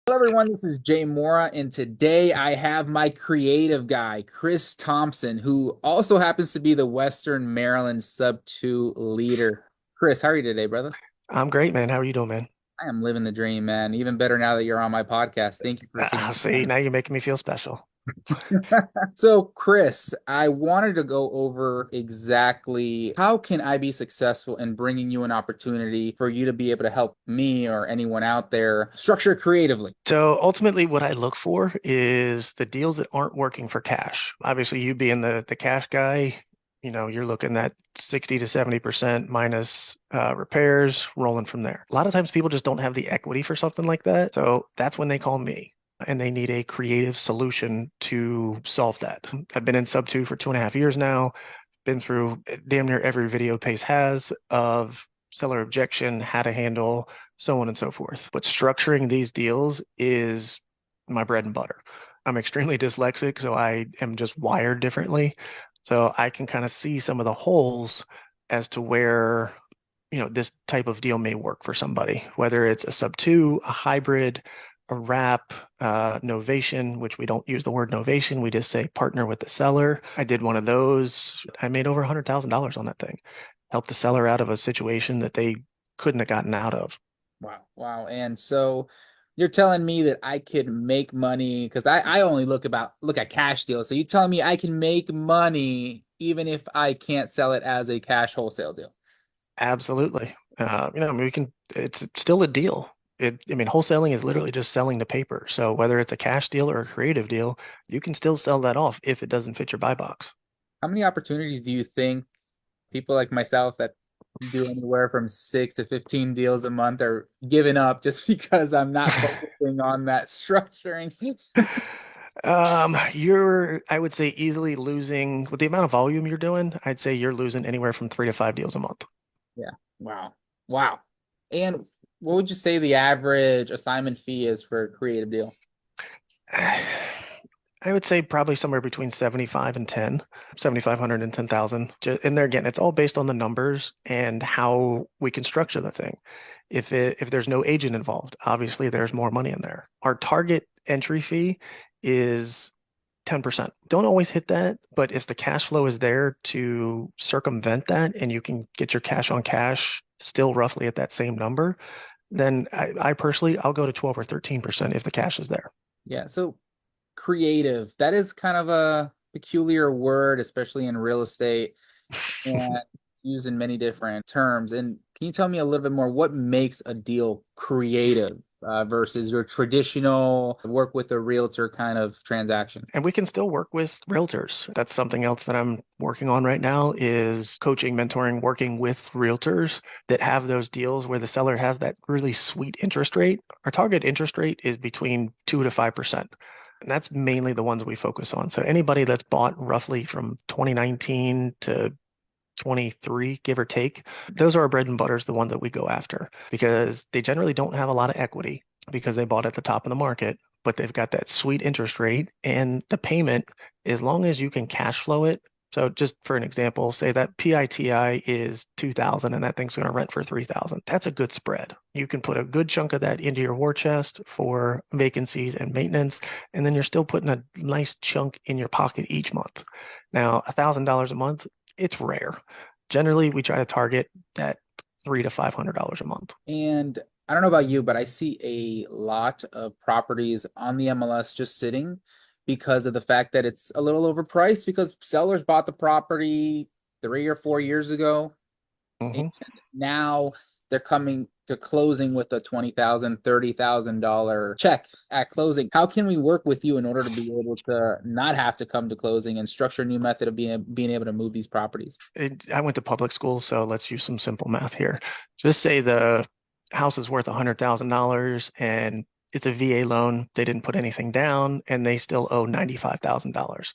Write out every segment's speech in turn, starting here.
Hello, everyone. This is Jay Mora, and today I have my creative guy, Chris Thompson, who also happens to be the Western Maryland Sub 2 leader. Chris, how are you today, brother? I'm great, man. How are you doing, man? I am living the dream, man. Even better now that you're on my podcast. Thank you for taking the See, time. now you're making me feel special. So, Chris, I wanted to go over exactly how can I be successful in bringing you an opportunity for you to be able to help me or anyone out there structure creatively. So ultimately, what I look for is the deals that aren't working for cash. Obviously, you being the cash guy, you're looking at 60 to 70% minus repairs, rolling from there. A lot of times people just don't have the equity for something like that. So that's when they call me. And they need a creative solution to solve that. I've been in sub two for 2.5 years now, been through damn near every video Pace has of seller objection, how to handle, so on and so forth. But structuring these deals is my bread and butter. I'm extremely dyslexic, so I am just wired differently. So I can kind of see some of the holes as to where, this type of deal may work for somebody, whether it's a sub two, a hybrid, a wrap, novation, which we don't use the word novation. We just say partner with the seller. I did one of those. I made over $100,000 on that thing. Helped the seller out of a situation that they couldn't have gotten out of. Wow, wow. And so you're telling me that I can make money because I only look at cash deals. So you're telling me I can make money even if I can't sell it as a cash wholesale deal. Absolutely. I mean, it's still a deal. I mean, wholesaling is literally just selling the paper. So whether it's a cash deal or a creative deal, you can still sell that off if it doesn't fit your buy box. How many opportunities do you think people like myself that do anywhere from 6 to 15 deals a month are giving up just because I'm not focusing on that structuring? I would say easily losing with the amount of volume you're doing, I'd say you're losing anywhere from 3 to 5 deals a month. Yeah. Wow. Wow. And what would you say the average assignment fee is for a creative deal? I would say probably somewhere between 75 and 10, 7,500 and 10,000. And there again, it's all based on the numbers and how we can structure the thing. If there's no agent involved, obviously there's more money in there. Our target entry fee is 10%. Don't always hit that, but if the cash flow is there to circumvent that and you can get your cash on cash still roughly at that same number, then I personally I'll go to 12 or 13% if the cash is there. Yeah. So creative, that is kind of a peculiar word, especially in real estate and used in many different terms. And can you tell me a little bit more what makes a deal creative versus your traditional work with a realtor kind of transaction? And we can still work with realtors. That's something else that I'm working on right now is coaching, mentoring, working with realtors that have those deals where the seller has that really sweet interest rate. Our target interest rate is between 2 to 5%. And that's mainly the ones we focus on. So anybody that's bought roughly from 2019 to 23, give or take, those are our bread and butters, the one that we go after because they generally don't have a lot of equity because they bought at the top of the market, but they've got that sweet interest rate and the payment, as long as you can cash flow it. So just for an example, say that PITI is 2,000 and that thing's going to rent for 3,000. That's a good spread. You can put a good chunk of that into your war chest for vacancies and maintenance, and then you're still putting a nice chunk in your pocket each month. Now, $1,000 a month, it's rare. Generally, we try to target that $300 to $500 a month. And I don't know about you, but I see a lot of properties on the MLS just sitting because of the fact that it's a little overpriced because sellers bought the property 3 or 4 years ago. And Hmm. now they're coming to closing with a $20,000, $30,000 check at closing. How can we work with you in order to be able to not have to come to closing and structure a new method of being able to move these properties? I went to public school, so let's use some simple math here. Just say the house is worth $100,000 and it's a VA loan. They didn't put anything down and they still owe $95,000.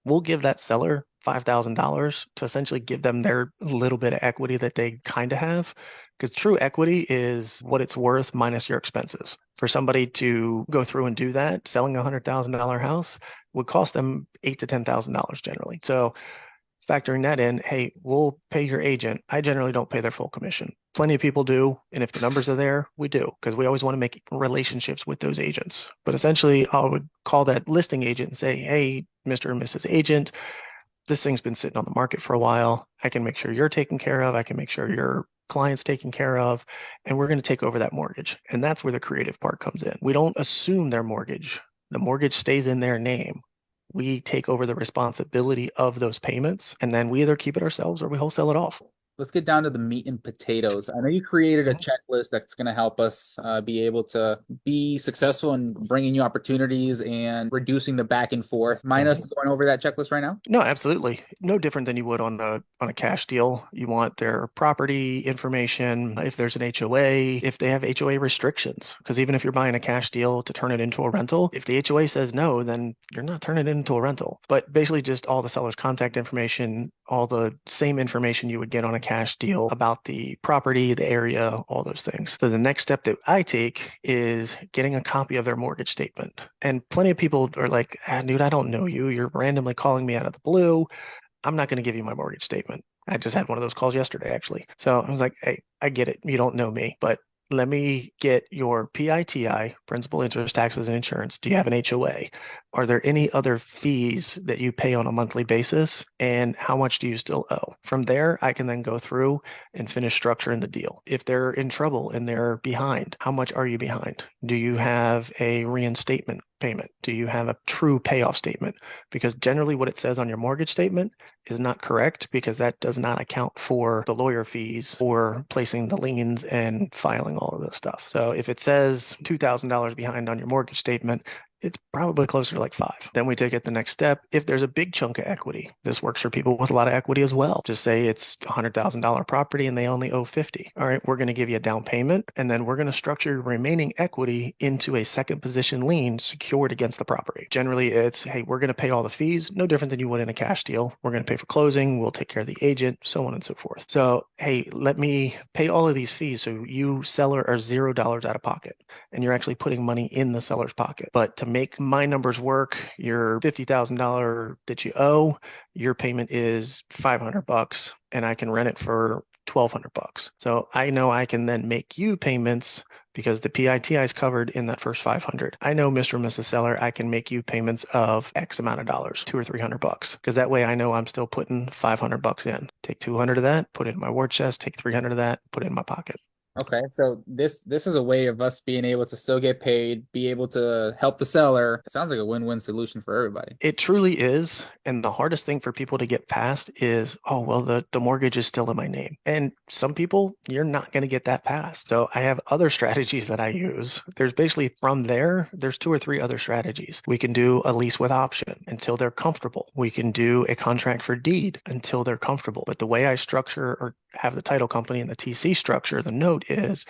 We'll give that seller $5,000 to essentially give them their little bit of equity that they kind of have. Because true equity is what it's worth minus your expenses. For somebody to go through and do that, selling a $100,000 house would cost them $8,000 to $10,000 generally. So factoring that in, hey, we'll pay your agent. I generally don't pay their full commission. Plenty of people do. And if the numbers are there, we do, because we always want to make relationships with those agents. But essentially, I would call that listing agent and say, hey, Mr. and Mrs. Agent, this thing's been sitting on the market for a while. I can make sure you're taken care of. I can make sure your client's taken care of, and we're going to take over that mortgage. And that's where the creative part comes in. We don't assume their mortgage. The mortgage stays in their name. We take over the responsibility of those payments, and then we either keep it ourselves or we wholesale it off. Let's get down to the meat and potatoes. I know you created a checklist that's going to help us be able to be successful in bringing you opportunities and reducing the back and forth. Mind us Mhm. going over that checklist right now? No, absolutely. No different than you would on a cash deal. You want their property information, if there's an HOA, if they have HOA restrictions. Because even if you're buying a cash deal to turn it into a rental, if the HOA says no, then you're not turning it into a rental. But basically just all the seller's contact information, all the same information you would get on a cash deal about the property, the area, all those things. So the next step that I take is getting a copy of their mortgage statement. And plenty of people are like, dude, I don't know you. You're randomly calling me out of the blue. I'm not going to give you my mortgage statement. I just had one of those calls yesterday, actually. So I was like, hey, I get it. You don't know me, but let me get your PITI, principal, interest, taxes, and insurance. Do you have an HOA? Are there any other fees that you pay on a monthly basis? And how much do you still owe? From there, I can then go through and finish structuring the deal. If they're in trouble and they're behind, how much are you behind? Do you have a reinstatement payment? Do you have a true payoff statement? Because generally what it says on your mortgage statement is not correct, because that does not account for the lawyer fees or placing the liens and filing all of this stuff. So if it says $2,000 behind on your mortgage statement, it's probably closer to like five. Then we take it the next step. If there's a big chunk of equity, this works for people with a lot of equity as well. Just say it's $100,000 property and they only owe 50. All right, we're going to give you a down payment, and then we're going to structure your remaining equity into a second position lien secured against the property. Generally, it's, hey, we're going to pay all the fees, no different than you would in a cash deal. We're going to pay for closing, we'll take care of the agent, so on and so forth. So, hey, let me pay all of these fees so you, seller, are $0 out of pocket, and you're actually putting money in the seller's pocket. But to make my numbers work, your $50,000 that you owe, your payment is $500, and I can rent it for $1,200. So I know I can then make you payments because the PITI is covered in that first 500. I know, Mr. and Mrs. Seller, I can make you payments of X amount of dollars, $200 or $300, because that way I know I'm still putting $500 in. Take 200 of that, put it in my war chest, take 300 of that, put it in my pocket. Okay, so this is a way of us being able to still get paid, be able to help the seller. It sounds like a win-win solution for everybody. It truly is. And the hardest thing for people to get past is, oh, well, the mortgage is still in my name. And some people, you're not going to get that passed. So I have other strategies that I use. There's basically from there, there's two or three other strategies. We can do a lease with option until they're comfortable. We can do a contract for deed until they're comfortable. But the way I structure or have the title company and the TC structure, the note is,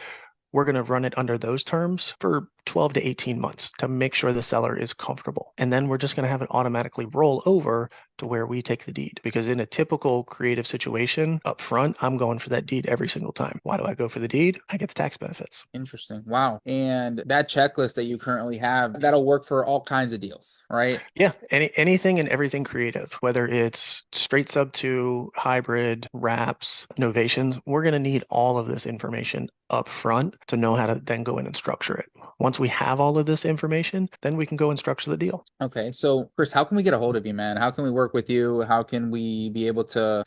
we're going to run it under those terms for 12 to 18 months to make sure the seller is comfortable. And then we're just going to have it automatically roll over to where we take the deed. Because in a typical creative situation up front, I'm going for that deed every single time. Why do I go for the deed? I get the tax benefits. Interesting. Wow. And that checklist that you currently have, that'll work for all kinds of deals, right? Yeah, anything and everything creative, whether it's straight sub to hybrid, wraps, novations, we're going to need all of this information up front to know how to then go in and structure it. Once we have all of this information, then we can go and structure the deal. Okay. So, Chris, how can we get a hold of you, man? How can we work with you? How can we be able to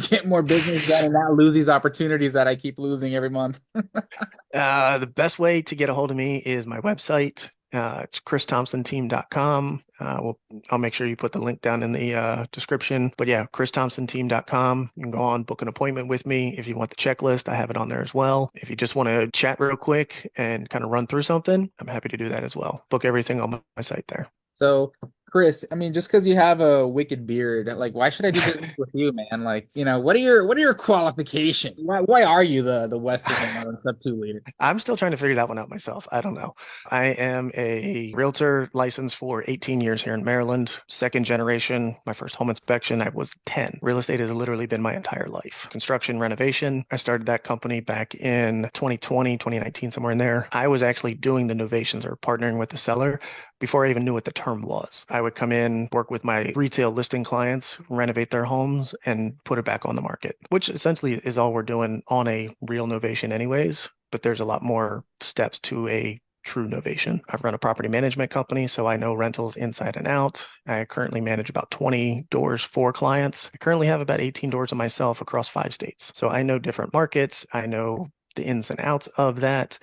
get more business done and not lose these opportunities that I keep losing every month? The best way to get a hold of me is my website. It's christhompsonteam.com. I'll make sure you put the link down in the description. But yeah, christhompsonteam.com. You can go on, book an appointment with me. If you want the checklist, I have it on there as well. If you just want to chat real quick and kind of run through something, I'm happy to do that as well. Book everything on my site there. So, Chris, I mean, just because you have a wicked beard, like, why should I do business with you, man? Like, what are your qualifications? Why are you the Western sub two leader? I'm still trying to figure that one out myself. I don't know. I am a realtor licensed for 18 years here in Maryland, second generation. My first home inspection, I was 10. Real estate has literally been my entire life. Construction, renovation. I started that company back in 2020, 2019, somewhere in there. I was actually doing the novations or partnering with the seller before I even knew what the term was. I I would come in, work with my retail listing clients, renovate their homes, and put it back on the market, which essentially is all we're doing on a real novation anyways. But there's a lot more steps to a true novation. I've run a property management company, so I know rentals inside and out. I currently manage about 20 doors for clients. I currently have about 18 doors of myself across 5 states. So I know different markets. I know the ins and outs of that.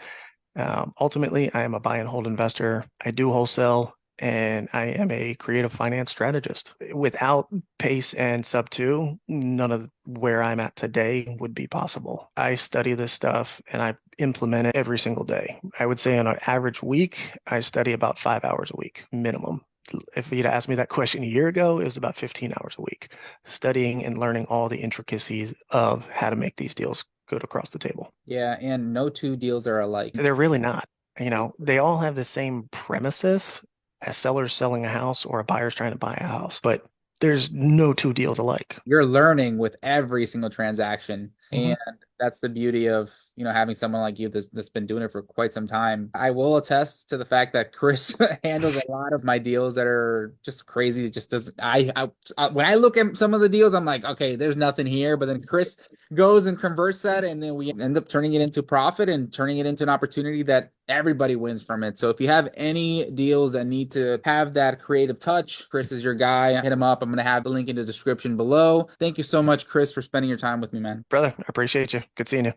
Ultimately, I am a buy and hold investor. I do wholesale, and I am a creative finance strategist. Without PACE and Sub 2, none of where I'm at today would be possible. I study this stuff and I implement it every single day. I would say on an average week, I study about 5 hours a week minimum. If you'd asked me that question a year ago, it was about 15 hours a week, studying and learning all the intricacies of how to make these deals good across the table. Yeah, and no two deals are alike. They're really not. They all have the same premises, a seller's selling a house or a buyer's trying to buy a house, but there's no two deals alike. You're learning with every single transaction. Mhm. And that's the beauty of, having someone like you that's been doing it for quite some time. I will attest to the fact that Chris handles a lot of my deals that are just crazy. It just doesn't, when I look at some of the deals, I'm like, okay, there's nothing here. But then Chris goes and converts that, and then we end up turning it into profit and turning it into an opportunity that everybody wins from it. So if you have any deals that need to have that creative touch, Chris is your guy. Hit him up. I'm going to have the link in the description below. Thank you so much, Chris, for spending your time with me, man. Brother, I appreciate you. Good seeing you.